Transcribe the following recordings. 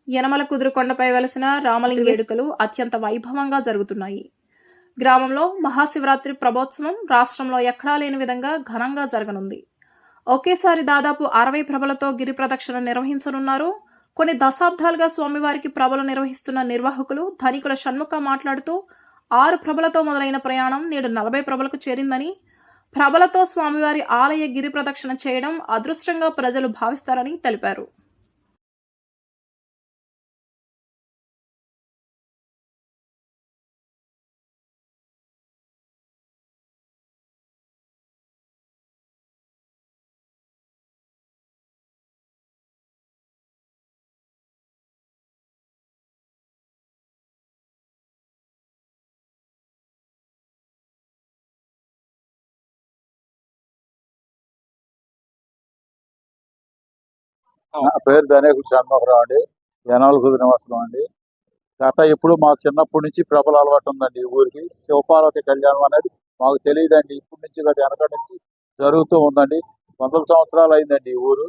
యనమల కుదురుకొండపై వెలసిన రామలింగ వేడుకలు అత్యంత వైభవంగా జరుగుతున్నాయి. గ్రామంలో మహాశివరాత్రి ప్రభోత్సవం రాష్ట్రంలో ఎక్కడా లేని విధంగా ఘనంగా జరగనుంది. ఒకేసారి దాదాపు 60 ప్రభలతో గిరి ప్రదక్షిణ నిర్వహించనున్నారు. కొన్ని దశాబ్దాలుగా స్వామివారికి ప్రభలు నిర్వహిస్తున్న నిర్వాహకులు ధనికుల షణ్ముఖ మాట్లాడుతూ 6 ప్రభలతో మొదలైన ప్రయాణం నేడు 40 ప్రభలకు చేరిందని, ప్రభలతో స్వామివారి ఆలయ గిరి ప్రదక్షిణ చేయడం అదృష్టంగా ప్రజలు భావిస్తారని తెలిపారు. నా పేరు ధనేకుల షణ్ముఖరావు అండి. యనమల కుదురు నివాసం అండి. గత ఎప్పుడు మాకు చిన్నప్పటి నుంచి ప్రబల అలవాటు ఉందండి. ఈ ఊరికి శివపార్వతి కళ్యాణం అనేది మాకు తెలియదండి. ఇప్పటి నుంచి కదా వెనక నుంచి జరుగుతూ ఉందండి. వందల సంవత్సరాలు అయిందండి ఈ ఊరు.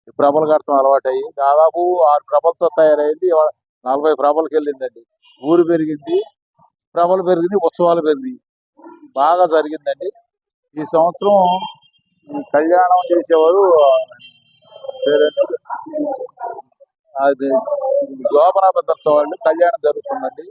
ఈ ప్రభలు కడతాం అలవాటు అయ్యి దాదాపు 6 ప్రభలతో తయారైంది. 40 ప్రభలకు వెళ్ళిందండి. ఊరు పెరిగింది, ప్రభలు పెరిగింది, ఉత్సవాలు పెరిగింది, బాగా జరిగిందండి. ఈ సంవత్సరం ఈ కళ్యాణం చేసేవారు పేరేంటి, అది జోబన బ్రదర్స్ వాళ్ళు కళ్యాణం జరుగుతుందండి.